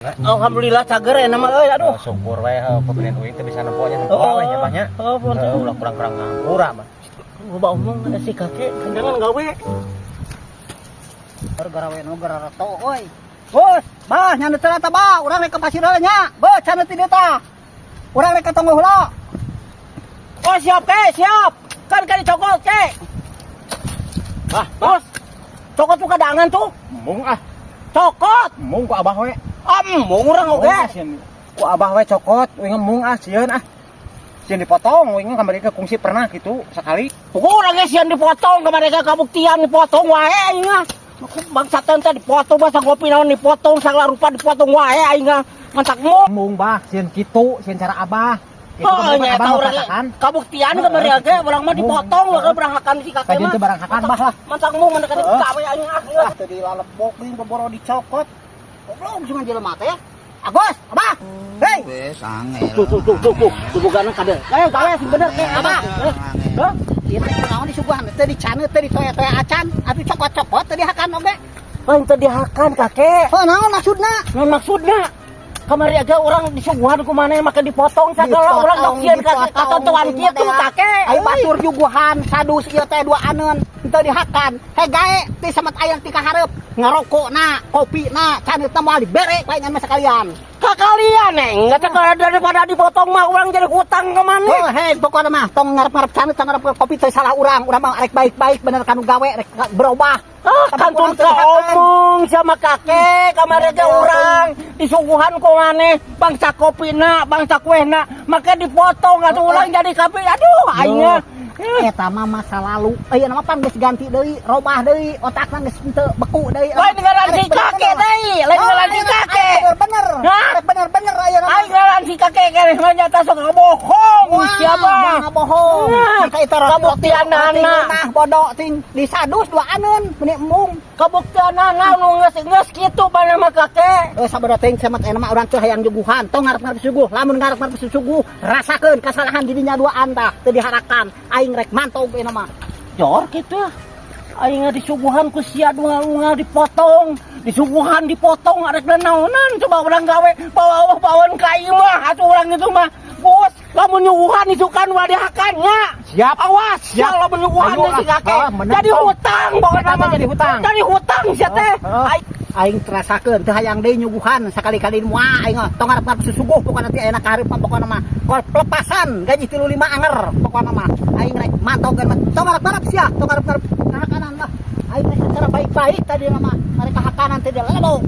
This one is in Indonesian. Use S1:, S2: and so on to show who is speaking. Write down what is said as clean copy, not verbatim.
S1: Alhamdulillah cager ya nama euy aduh.
S2: Syukur we pemberian uing teh bisa nemponya nempo we nya banyak. Ulah kurang-kurang ngangura mah.
S1: Loba omong ada si kakek kandangan gawe.
S3: Gara-gara we nu gara rato euy. Bos, bah nya teu eta bah, urang rek ka pasir heula nya. Beuh can teu dieu tah. Urang rek katonggo heula.
S1: Oh siap ke, siap. Kan dicokot ke.
S2: Ah,
S1: Bos. Cokot tuh kadangan tuh.
S2: mung ah,
S1: Cokot.
S2: mung ku abah we.
S1: Mung urang oge.
S2: Ku abah we cokot, uing mung ah sieun ah. Sieun dipotong, uing kamari ke kungsi pernah gitu sekali.
S1: Urang ge sieun dipotong kemarin kabuktian dipotong wae aing mah. Bangsa teh dipotong basa ngopi naon dipotong sagala rupa dipotong wae aing mah. Mantak mung.
S2: Mung bah, sieun kitu, sieun cara abah. Kitu
S1: Oh nya eta urang kabuktian kemarin ge urang mah dipotong we berangakan si kakek
S2: Kajian
S1: mah.
S2: teh barangkakan bah lah.
S1: Mantak mung mana kada gawe aing ah.
S3: Teu dilalebok deui boboro dicokot. Goblok cuma jelema teh. Agus, abah. Hei.
S4: Wes angel.
S1: Tuh bogana kada. Gawe sing bener teh abah.
S3: Heh. Ieu teh naon disuguhan teh dicane teh ditoya-toya acan, atuh copot-copot teh dihakan oge.
S1: Lain teh dihakan kakek.
S3: Heuh naon maksudna?
S1: Naon maksudna? Kamari aga orang disuguhan ku maneh make dipotong sagala urang doksieun ka katontoan kitu kakek.
S3: Ai batur juguhan sadus ieu teh dua aneun teu dihakan. He gae ti samet aya ti kahareup ngarokokna, kopina, caneutna moal dibere bae ngan sekalian.
S1: Kakalian enggak teh daripada dipotong mah urang jadi hutang ka maneh.
S3: Oh, he pokona mah tong ngarep-ngarep caneut tong ngarep kopi teh salah urang mah arek baik-baik bener kanu gawe rek berubah.
S1: Kantun ka omong sama kakek kamari aga urang disuguhan ku maneh bangsa kopina, bangsa kuehna make dipotong atuh urang jadi kapi. Aduh aing
S3: Eta mah masa lalu. Ieu nama pan geus ganti deui, robah deui, otakna geus teu beku deui.
S1: lain ngaran si kakek deui, lain ngaran si kakek.
S3: Bener. Bener aya nama.
S1: Aing ngaran si kakek keneh mah nyata sok bohong siapa.
S3: Bohong. Maka eta
S1: kabuktian anak
S3: bodoh ting disadus dua aneun meni embung.
S1: kabuktian anak nu geus kitu panah mah kakek.
S3: Sabada teuing semet aya mah urang teh hayang juguhan, tong ngarep-ngarep suguh. Lamun ngarep-ngarep suguh, rasakeun kasalahan dirinya duaan tah teu diharakan. Aing rek mantau bae mah.
S1: Jor kitu. Aing disuguhan ku sia dua dipotong, disuguhan dipotong arek naonan coba urang gawe bawa-bawan ka ieu mah atuh urang itu mah. Bos, lamun nyuguhan isukan wadihakan nya.
S2: Siap.
S1: Awas, siap lamun nyuguhan si kakek. Jadi hutang pokona mah.
S2: Jadi hutang.
S1: Jadi hutang sia teh.
S3: Aing terasakeun teu hayang deui nyuguhan sakali-kali moal aing tong ngarep-ngarep susuguh pokona teh aya kahareup mah pokona mah pelepasan gaji 35 anger pokona mah aing rek mantaukeun mah tong ngarep-ngarep sia tong ngarep-ngarep kahakanan mah aing rek secara baik-baik tadi mah mereka hakanan teh lelebok.